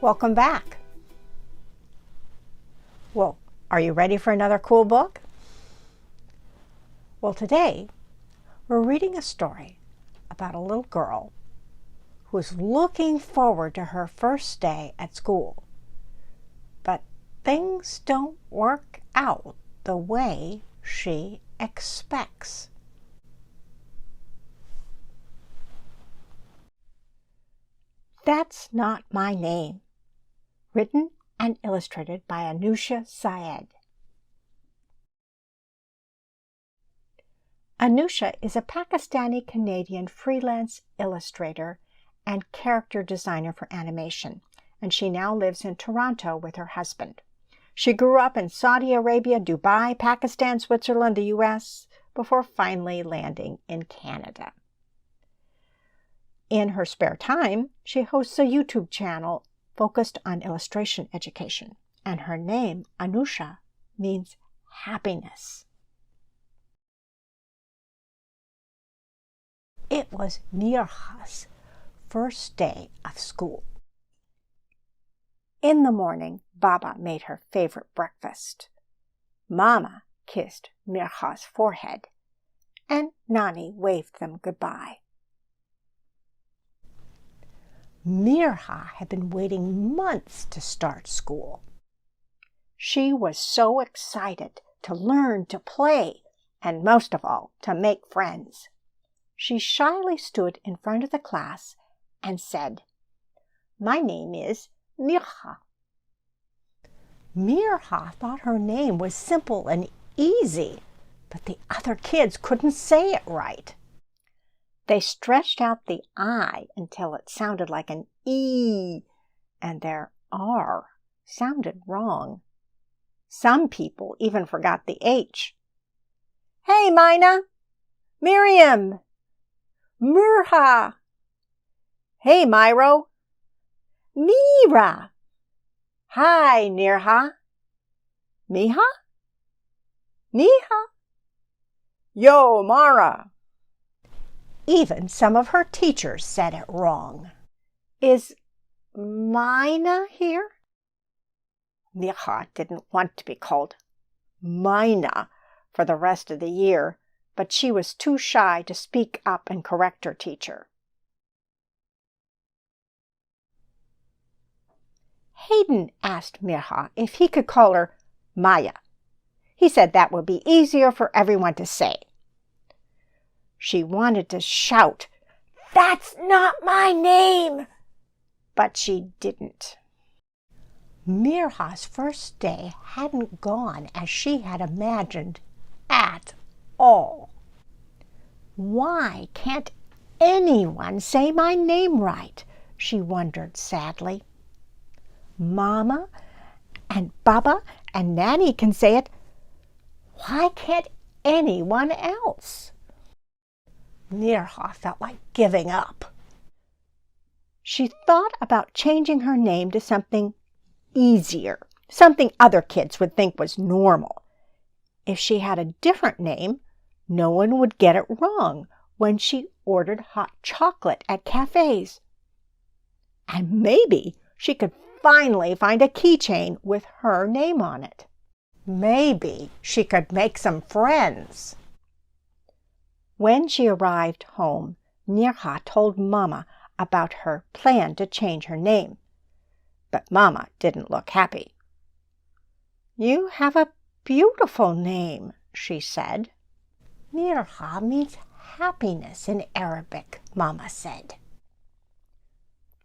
Welcome back. Well, are you ready for another cool book? Well, today we're reading a story about a little girl who is looking forward to her first day at school. But things don't work out the way she expects. That's Not My Name. Written and illustrated by Anusha Syed. Anusha is a Pakistani-Canadian freelance illustrator and character designer for animation, and she now lives in Toronto with her husband. She grew up in Saudi Arabia, Dubai, Pakistan, Switzerland, the US, before finally landing in Canada. In her spare time, she hosts a YouTube channel focused on illustration education, and her name, Anusha, means happiness. It was Nirha's first day of school. In the morning, Baba made her favorite breakfast. Mama kissed Mirha's forehead, and Nani waved them goodbye. Mirha had been waiting months to start school. She was so excited to learn to play, and most of all, to make friends. She shyly stood in front of the class and said, "My name is Mirha." Mirha thought her name was simple and easy, but the other kids couldn't say it right. They stretched out the I until it sounded like an E, and their R sounded wrong. Some people even forgot the H. "Hey, Mina! Miriam! Mirha! Hey, Myro! Mira! Hi, Nirha! Miha? Niha? Yo, Mara!" Even some of her teachers said it wrong. "Is Mina here?" Nirha didn't want to be called Mina for the rest of the year, but she was too shy to speak up and correct her teacher. Hayden asked Mirha if he could call her Maya. He said that would be easier for everyone to say. She wanted to shout, "That's not my name!" but she didn't. Mirha's first day hadn't gone as she had imagined at all. Why can't anyone say my name right? She wondered sadly. Mama and Baba and Nanny can say it. Why can't anyone else? Nirha felt like giving up. She thought about changing her name to something easier, something other kids would think was normal. If she had a different name, no one would get it wrong when she ordered hot chocolate at cafes. And maybe she could finally find a keychain with her name on it. Maybe she could make some friends. When she arrived home, Nirha told Mama about her plan to change her name. But Mama didn't look happy. "You have a beautiful name," she said. "Nirha means happiness in Arabic," Mama said.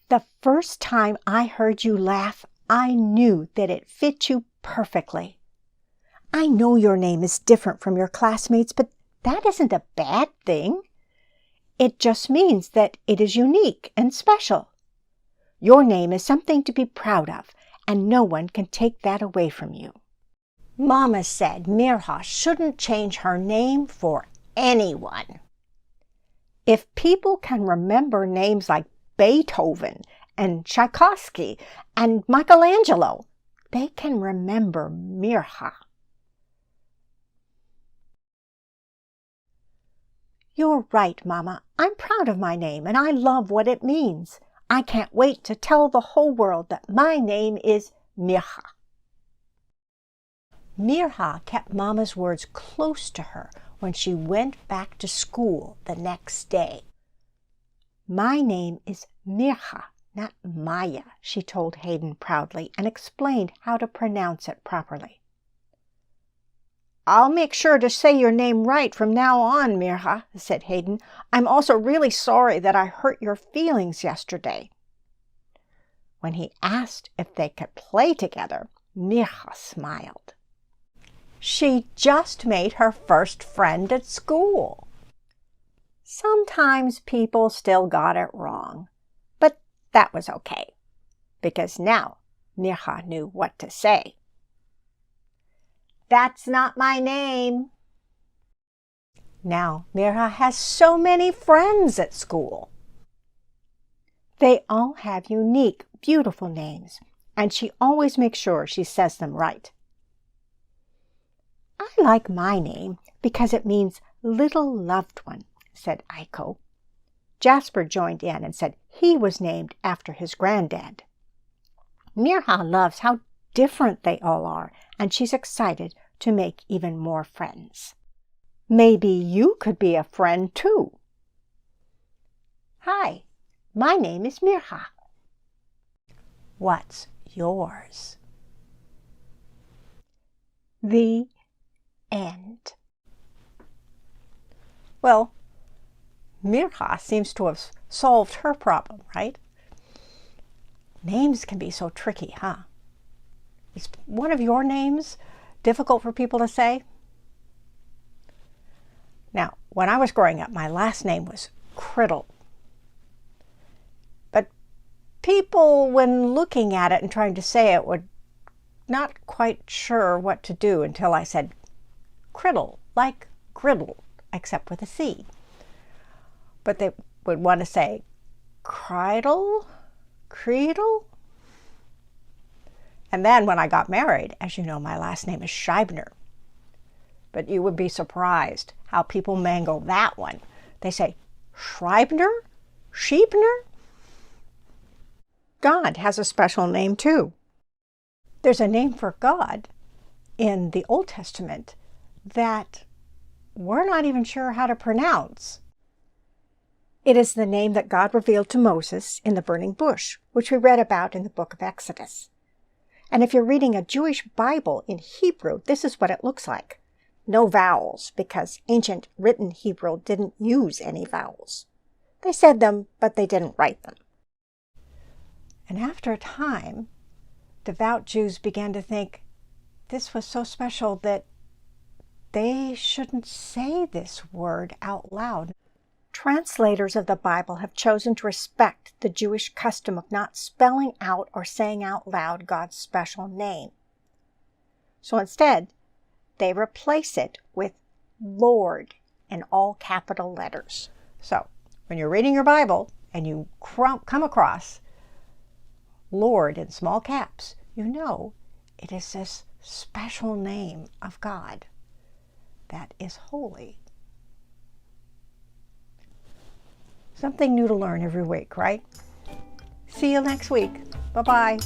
"The first time I heard you laugh, I knew that it fit you perfectly. I know your name is different from your classmates, but that isn't a bad thing. It just means that it is unique and special. Your name is something to be proud of, and no one can take that away from you." Mama said Mirha shouldn't change her name for anyone. If people can remember names like Beethoven and Tchaikovsky and Michelangelo, they can remember Mirha. "You're right, Mama. I'm proud of my name, and I love what it means. I can't wait to tell the whole world that my name is Mircha. Mircha kept Mama's words close to her when she went back to school the next day. My name is Mircha, not Maya, she told Hayden proudly and explained how to pronounce it properly. I'll make sure to say your name right from now on, Mircha, said Hayden. I'm also really sorry that I hurt your feelings yesterday. When he asked if they could play together, Mircha smiled. She just made her first friend at school. Sometimes people still got it wrong, but that was okay, because now Mircha knew what to say. That's not my name. Now Mircha has so many friends at school. They all have unique, beautiful names, and she always makes sure she says them right. I like my name because it means little loved one, said Aiko. Jasper joined in and said he was named after his granddad. Mircha loves how different they all are, and she's excited to make even more friends. Maybe you could be a friend too. Hi, my name is Mircha. What's yours? The end. Well, Mircha seems to have solved her problem, right? Names can be so tricky, huh? Is one of your names difficult for people to say? Now, when I was growing up, my last name was Criddle. But people, when looking at it and trying to say it, were not quite sure what to do until I said Criddle, like griddle, except with a C. But they would want to say Creedle, Creedle. And then when I got married, as you know, my last name is Scheibner. But you would be surprised how people mangle that one. They say Schreibner, Schiebner. God has a special name too. There's a name for God in the Old Testament that we're not even sure how to pronounce. It is the name that God revealed to Moses in the burning bush, which we read about in the book of Exodus. And if you're reading a Jewish Bible in Hebrew, this is what it looks like. No vowels, because ancient written Hebrew didn't use any vowels. They said them, but they didn't write them. And after a time, devout Jews began to think this was so special that they shouldn't say this word out loud. Translators of the Bible have chosen to respect the Jewish custom of not spelling out or saying out loud God's special name. So instead, they replace it with Lord in all capital letters. So when you're reading your Bible and you come across Lord in small caps, you know it is this special name of God that is holy. Something new to learn every week, right? See you next week. Bye-bye.